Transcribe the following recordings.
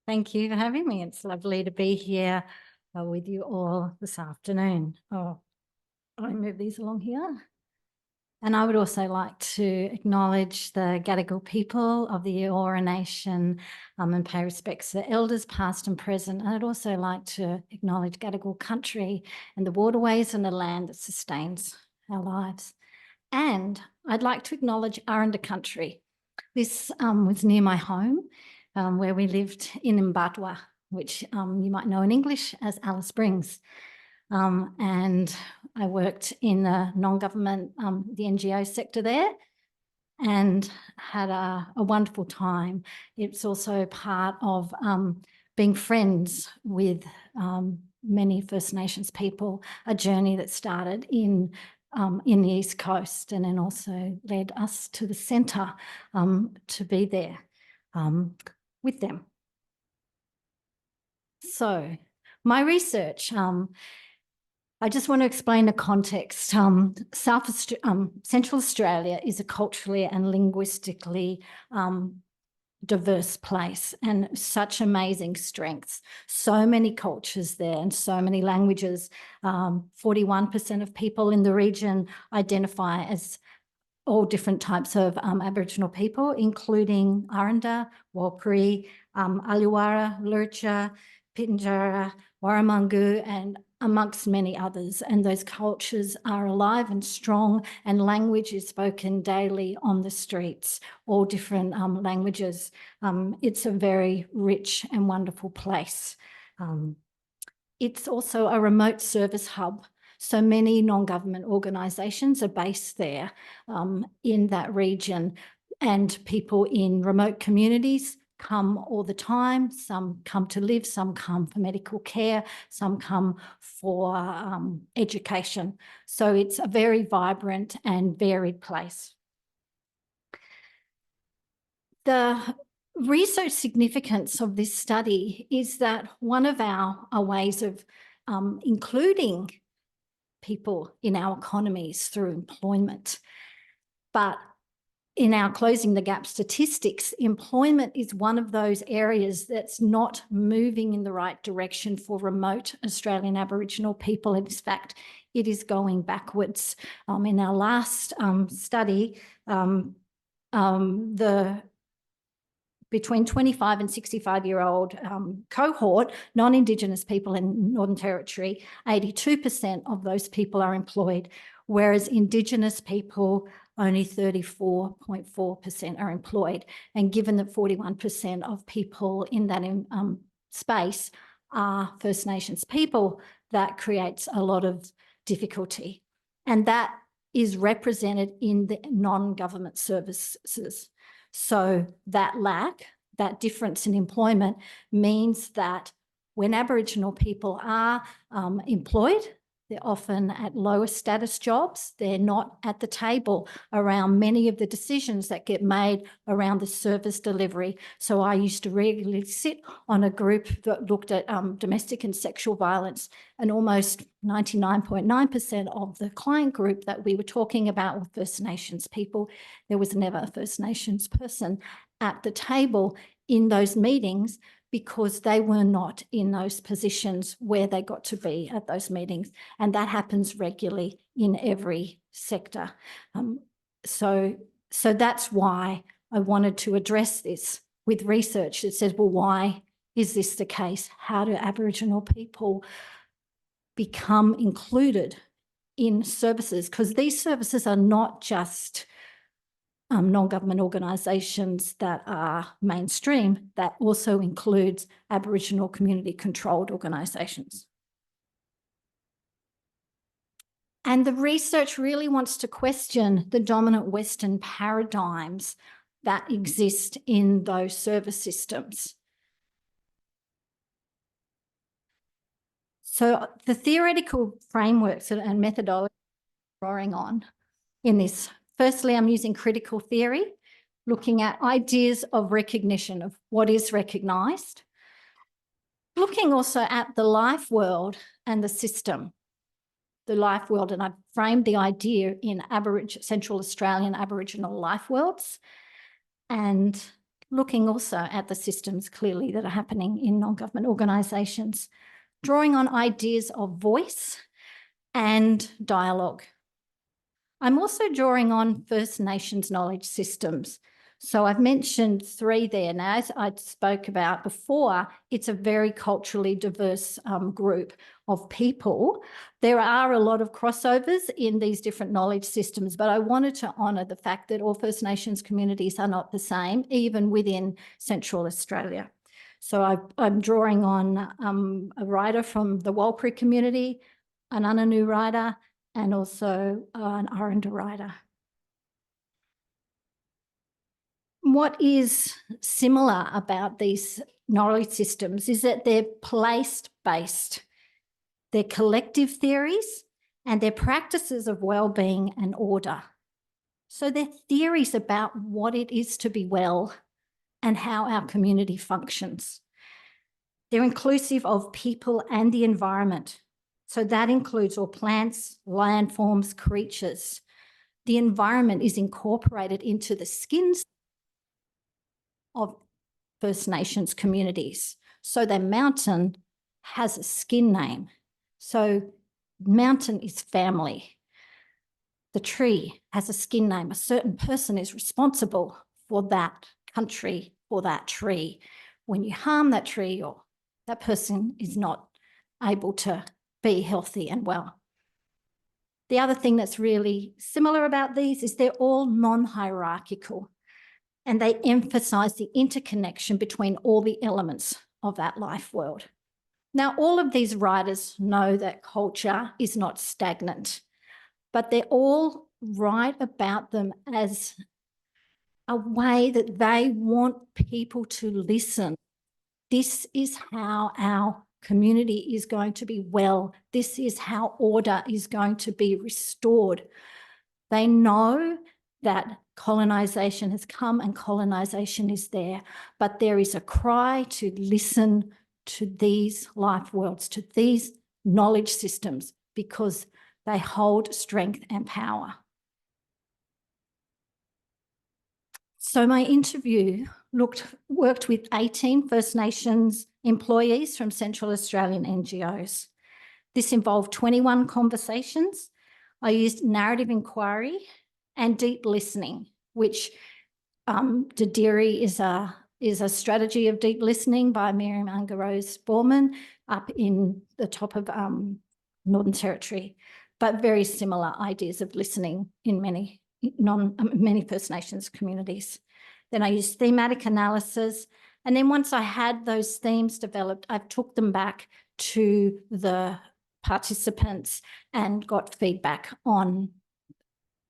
Thank you for having me. It's lovely to be here with you all this afternoon. Oh, I'll move these along here. And I would also like to acknowledge the Gadigal people of the Eora Nation and pay respects to the elders past and present. And I'd also like to acknowledge Gadigal country and the waterways and the land that sustains our lives. And I'd like to acknowledge Aranda country. This was near my home, where we lived in Mbatwa, which you might know in English as Alice Springs. And I worked in the non-government, the NGO sector there, and had a wonderful time. It's also part of being friends with many First Nations people, a journey that started in the East Coast and then also led us to the centre to be there with them. So my research, I just want to explain the context. Central Australia is a culturally and linguistically diverse place and such amazing strengths. So many cultures there and so many languages. 41% of people in the region identify as all different types of Aboriginal people, including Aranda, Warlpiri, Aliwara, Lurcha, Pitjantjatjara, Warramungu, and amongst many others. And those cultures are alive and strong, and language is spoken daily on the streets, all different languages. It's a very rich and wonderful place. It's also a remote service hub. So many non-government organisations are based there in that region, and people in remote communities come all the time. Some come to live, some come for medical care, some come for education. So it's a very vibrant and varied place. The research significance of this study is that one of our ways of including people in our economies through employment. But in our Closing the Gap statistics, employment is one of those areas that's not moving in the right direction for remote Australian Aboriginal people. In fact, it is going backwards. In our last study, the between 25 and 65-year-old cohort, non-Indigenous people in Northern Territory, 82% of those people are employed, whereas Indigenous people, only 34.4% are employed. And given that 41% of people in that space are First Nations people, that creates a lot of difficulty. And that is represented in the non-government services. So that lack, that difference in employment means that when Aboriginal people are employed, they're often at lower status jobs. They're not at the table around many of the decisions that get made around the service delivery. So I used to regularly sit on a group that looked at domestic and sexual violence, and almost 99.9% of the client group that we were talking about were First Nations people. There was never a First Nations person at the table in those meetings, because they were not in those positions where they got to be at those meetings. And that happens regularly in every sector. So that's why I wanted to address this with research that says, well, why is this the case? How do Aboriginal people become included in services? Because these services are not just non-government organisations that are mainstream, that also includes Aboriginal community-controlled organisations. And the research really wants to question the dominant Western paradigms that exist in those service systems. So the theoretical frameworks and methodology we're drawing on in this, firstly, I'm using critical theory, looking at ideas of recognition of what is recognised, looking also at the life world and the system, the life world, and I've framed the idea in Central Australian Aboriginal life worlds, and looking also at the systems clearly that are happening in non-government organisations, drawing on ideas of voice and dialogue. I'm also drawing on First Nations knowledge systems. So I've mentioned 3 there. Now, as I spoke about before, it's a very culturally diverse group of people. There are a lot of crossovers in these different knowledge systems, but I wanted to honour the fact that all First Nations communities are not the same, even within Central Australia. So I'm drawing on a writer from the Walpuri community, an Ananu writer, and also an Aranda writer. What is similar about these knowledge systems is that they're place-based. They're collective theories and they're practices of well-being and order. So they're theories about what it is to be well and how our community functions. They're inclusive of people and the environment. So that includes all plants, landforms, creatures. The environment is incorporated into the skins of First Nations communities. So the mountain has a skin name. So mountain is family. The tree has a skin name. A certain person is responsible for that country, for that tree. When you harm that tree, or that person is not able to be healthy and well. The other thing that's really similar about these is they're all non-hierarchical and they emphasise the interconnection between all the elements of that life world. Now, all of these writers know that culture is not stagnant, but they're all write about them as a way that they want people to listen. This is how our community is going to be well. This is how order is going to be restored. They know that colonisation has come and colonisation is there, but there is a cry to listen to these life worlds, to these knowledge systems, because they hold strength and power. So my interview worked with 18 First Nations employees from Central Australian NGOs. This involved 21 conversations. I used narrative inquiry and deep listening, which Dadiri is a strategy of deep listening by Miriam Bevis up in the top of Northern Territory, but very similar ideas of listening in many First Nations communities. Then I used thematic analysis. And then once I had those themes developed, I took them back to the participants and got feedback on,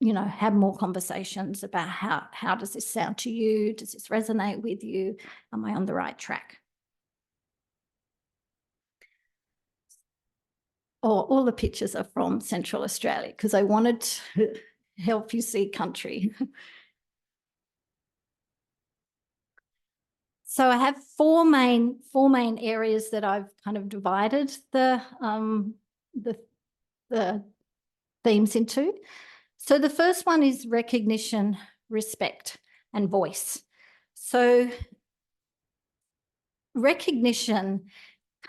had more conversations about how does this sound to you? Does this resonate with you? Am I on the right track? All the pictures are from Central Australia because I wanted to help you see country. So I have four main areas that I've kind of divided the themes into. So the first one is recognition, respect, and voice. So recognition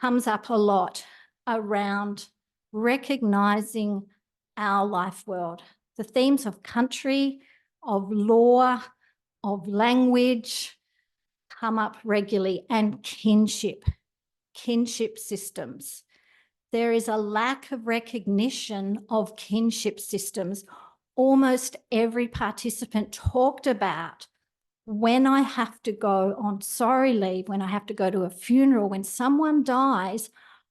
comes up a lot around recognising our life world. The themes of country, of law, of language come up regularly, and kinship systems. There is a lack of recognition of kinship systems. Almost every participant talked about when I have to go on sorry leave, when I have to go to a funeral, when someone dies,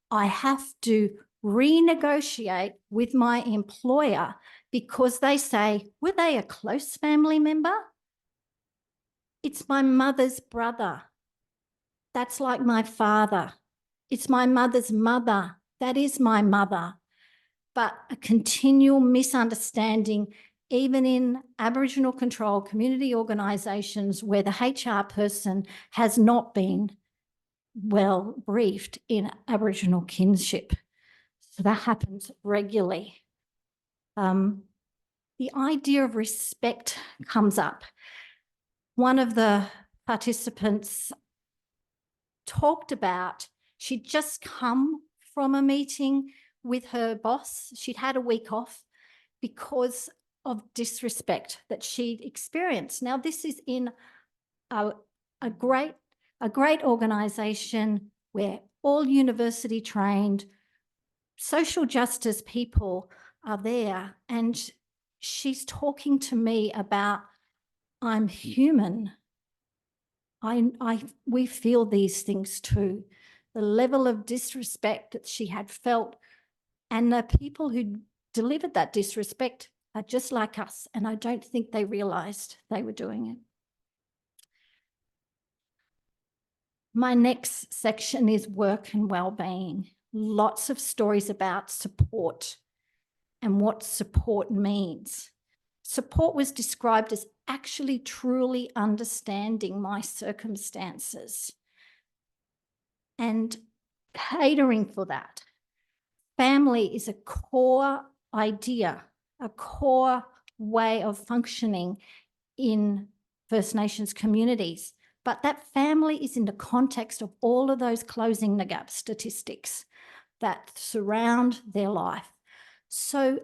I have to renegotiate with my employer because they say, were they a close family member? It's my mother's brother. That's like my father. It's my mother's mother. That is my mother. But a continual misunderstanding, even in Aboriginal controlled community organisations where the HR person has not been well briefed in Aboriginal kinship. So that happens regularly. The idea of respect comes up. One of the participants talked about she'd just come from a meeting with her boss. She'd had a week off because of disrespect that she'd experienced. Now, this is in a great organisation where all university trained social justice people are there, and she's talking to me about, I'm human. We feel these things too. The level of disrespect that she had felt, and the people who delivered that disrespect are just like us, and I don't think they realised they were doing it. My next section is work and well-being. Lots of stories about support and what support means. Support was described as actually truly understanding my circumstances and catering for that. Family is a core idea, a core way of functioning in First Nations communities. But that family is in the context of all of those closing the gap statistics that surround their life. So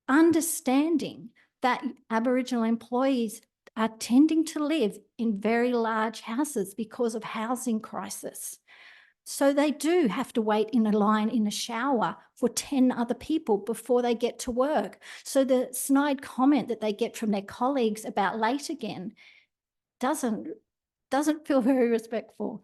understanding that Aboriginal employees are tending to live in very large houses because of housing crisis. So they do have to wait in a line in a shower for 10 other people before they get to work. So the snide comment that they get from their colleagues about late again doesn't feel very respectful.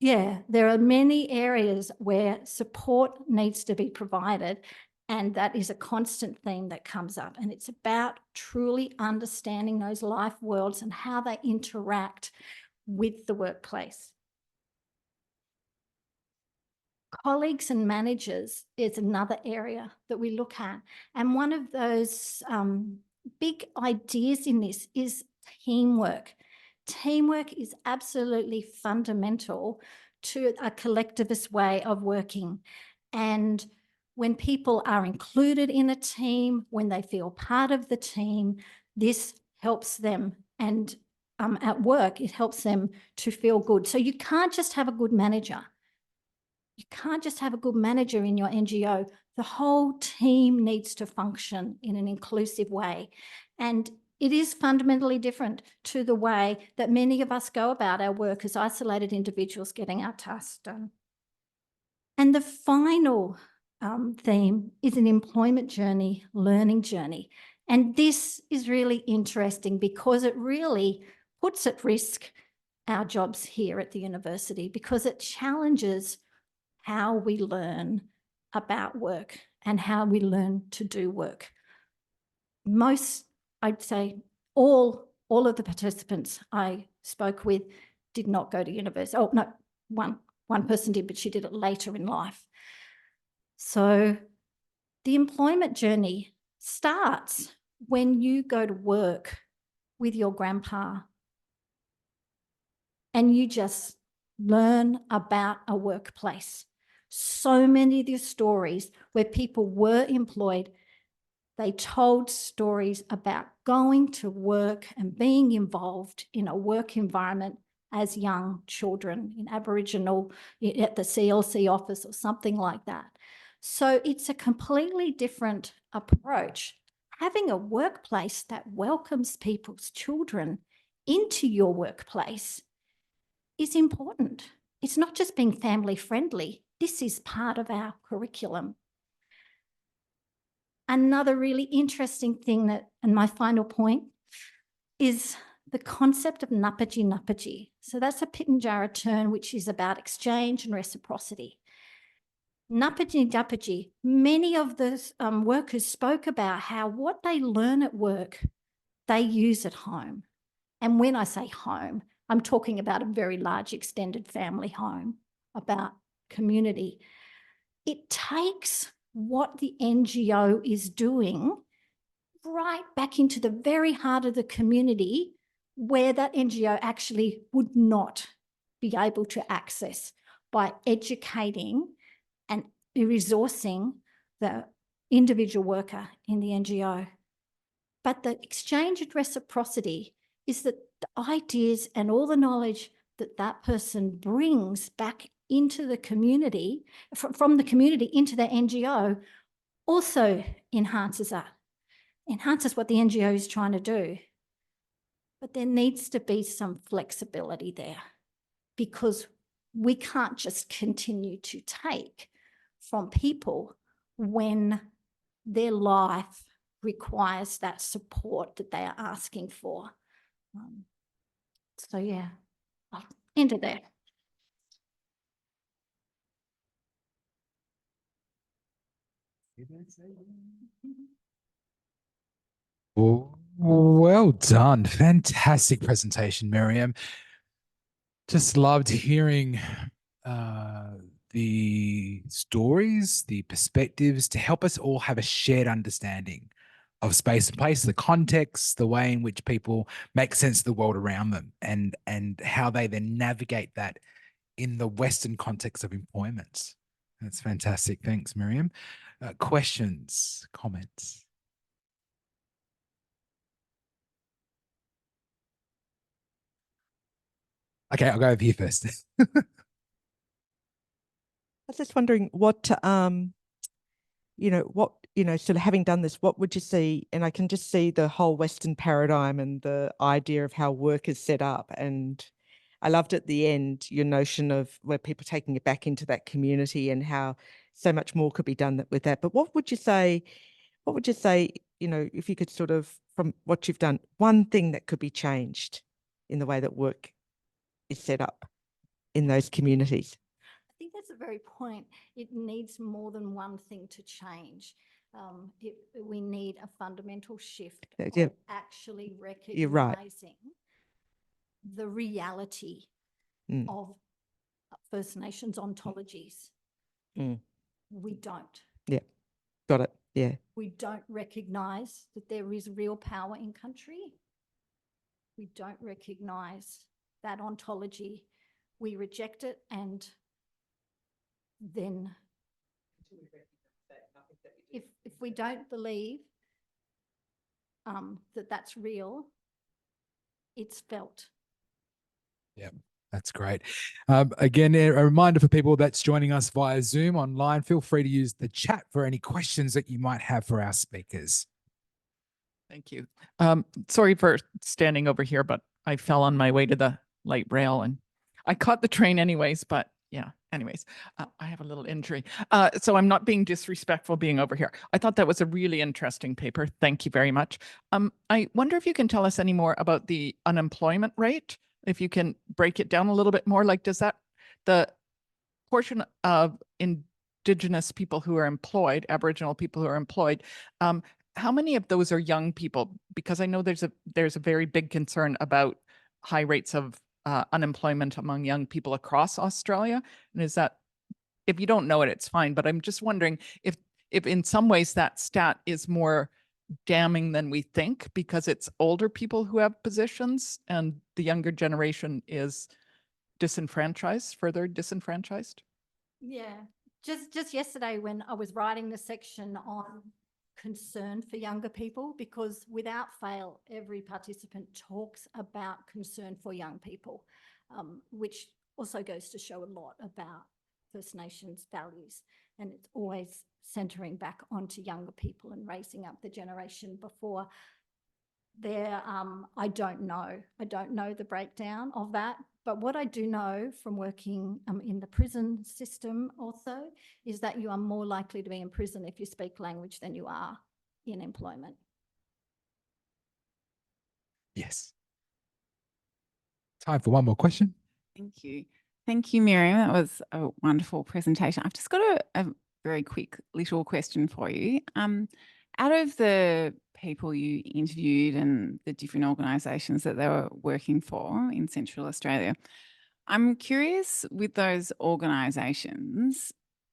Yeah, there are many areas where support needs to be provided, and that is a constant theme that comes up. And it's about truly understanding those life worlds and how they interact with the workplace. Colleagues and managers is another area that we look at. And one of those big ideas in this is teamwork. Teamwork is absolutely fundamental to a collectivist way of working. And when people are included in a team, when they feel part of the team, this helps them. And at work, it helps them to feel good. So you can't just have a good manager. You can't just have a good manager in your NGO. The whole team needs to function in an inclusive way. And it is fundamentally different to the way that many of us go about our work as isolated individuals getting our tasks done. And the final theme is an employment journey, learning journey. And this is really interesting because it really puts at risk our jobs here at the university, because it challenges how we learn about work and how we learn to do work. Most, I'd say all of the participants I spoke with did not go to university. Oh, no, one person did, but she did it later in life. So the employment journey starts when you go to work with your grandpa and you just learn about a workplace. So many of the stories where people were employed, they told stories about going to work and being involved in a work environment as young children in Aboriginal, at the CLC office or something like that. So it's a completely different approach. Having a workplace that welcomes people's children into your workplace is important. It's not just being family friendly. This is part of our curriculum. Another really interesting thing that, and my final point, is the concept of napaji. So that's a Pitjantjatjara term which is about exchange and reciprocity. Napaji, many of the workers spoke about how what they learn at work, they use at home. And when I say home, I'm talking about a very large extended family home, about community. It takes what the NGO is doing right back into the very heart of the community where that NGO actually would not be able to access by educating and resourcing the individual worker in the NGO. But the exchange and reciprocity is that the ideas and all the knowledge that that person brings back into the community, from the community into the NGO, also enhances that, enhances what the NGO is trying to do. But there needs to be some flexibility there, because we can't just continue to take from people when their life requires that support that they are asking for. So yeah, I'll end it there. Well done. Fantastic presentation, Miriam. Just loved hearing the stories, the perspectives, to help us all have a shared understanding of space and place, the context, the way in which people make sense of the world around them, and how they then navigate that in the Western context of employment. That's fantastic. Thanks, Miriam. Questions, comments? Okay, I'll go over here first. I was just wondering what, sort of having done this, what would you see? And I can just see the whole Western paradigm and the idea of how work is set up. And I loved at the end your notion of where people taking it back into that community and how so much more could be done with that. But what would you say, if you could sort of, from what you've done, one thing that could be changed in the way that work is set up in those communities? I think that's a very point. It needs more than one thing to change. We need a fundamental shift Yeah. of actually You're right. recognizing the reality of First Nations ontologies. We don't. Yeah, got it. Yeah. We don't recognize that there is real power in country. We don't recognize that ontology. We reject it, and then if we don't believe that that's real, it's felt. Yeah, that's great. Again, a reminder for people that's joining us via Zoom online, feel free to use the chat for any questions that you might have for our speakers. Thank you. Sorry for standing over here, but I fell on my way to the light rail and I caught the train anyways, but yeah, anyways, I have a little injury. So I'm not being disrespectful being over here. I thought that was a really interesting paper. Thank you very much. I wonder if you can tell us any more about the unemployment rate, if you can break it down a little bit more. Like, does that, the portion of Indigenous people who are employed, Aboriginal people who are employed, how many of those are young people? Because I know there's a very big concern about high rates of unemployment among young people across Australia. And is that, if you don't know it, it's fine. But I'm just wondering if in some ways that stat is more damning than we think, because it's older people who have positions and the younger generation is disenfranchised, further disenfranchised. Yeah, just yesterday when I was writing the section on concern for younger people, because without fail, every participant talks about concern for young people, which also goes to show a lot about First Nations values. And it's always centering back onto younger people and raising up the generation before there. I don't know the breakdown of that. But what I do know from working in the prison system also is that you are more likely to be in prison if you speak language than you are in employment. Yes. Time for one more question. Thank you. Thank you, Miriam. That was a wonderful presentation. I've just got a very quick little question for you. Out of the people you interviewed and the different organisations that they were working for in Central Australia, I'm curious, with those organisations,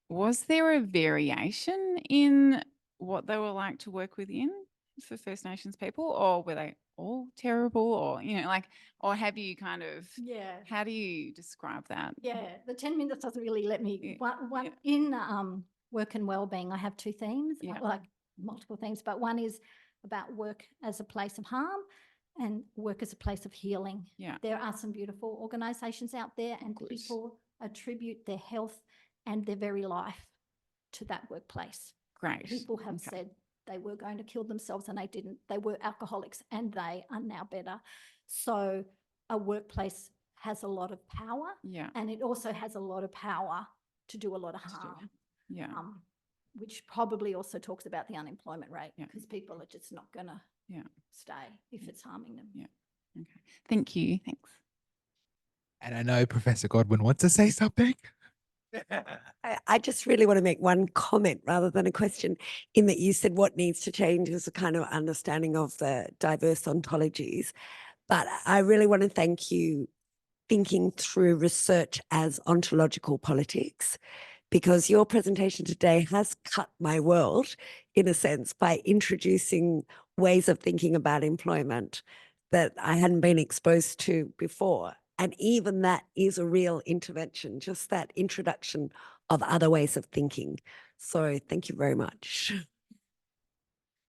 was there a variation in what they were like to work within for First Nations people, or were they all terrible, or, or have you kind of, how do you describe that? Yeah, the 10 minutes doesn't really let me, in work and wellbeing, I have two themes, like multiple themes, but one is about work as a place of harm, and work as a place of healing. Yeah. There are some beautiful organisations out there, and Good. people attribute their health and their very life to that workplace. Great. People have Okay. said they were going to kill themselves and they didn't. They were alcoholics and they are now better. So a workplace has a lot of power, Yeah. and it also has a lot of power to do a lot of To do harm, Yeah. which probably also talks about the unemployment rate, Yeah. because people are just not going to Yeah. stay if it's harming them. Yeah. Okay. Thank you. Thanks. And I know Professor Godwin wants to say something. I just really want to make one comment rather than a question, in that you said what needs to change is a kind of understanding of the diverse ontologies. But I really want to thank you thinking through research as ontological politics, because your presentation today has cut my world in a sense by introducing ways of thinking about employment that I hadn't been exposed to before. And even that is a real intervention, just that introduction of other ways of thinking. So thank you very much.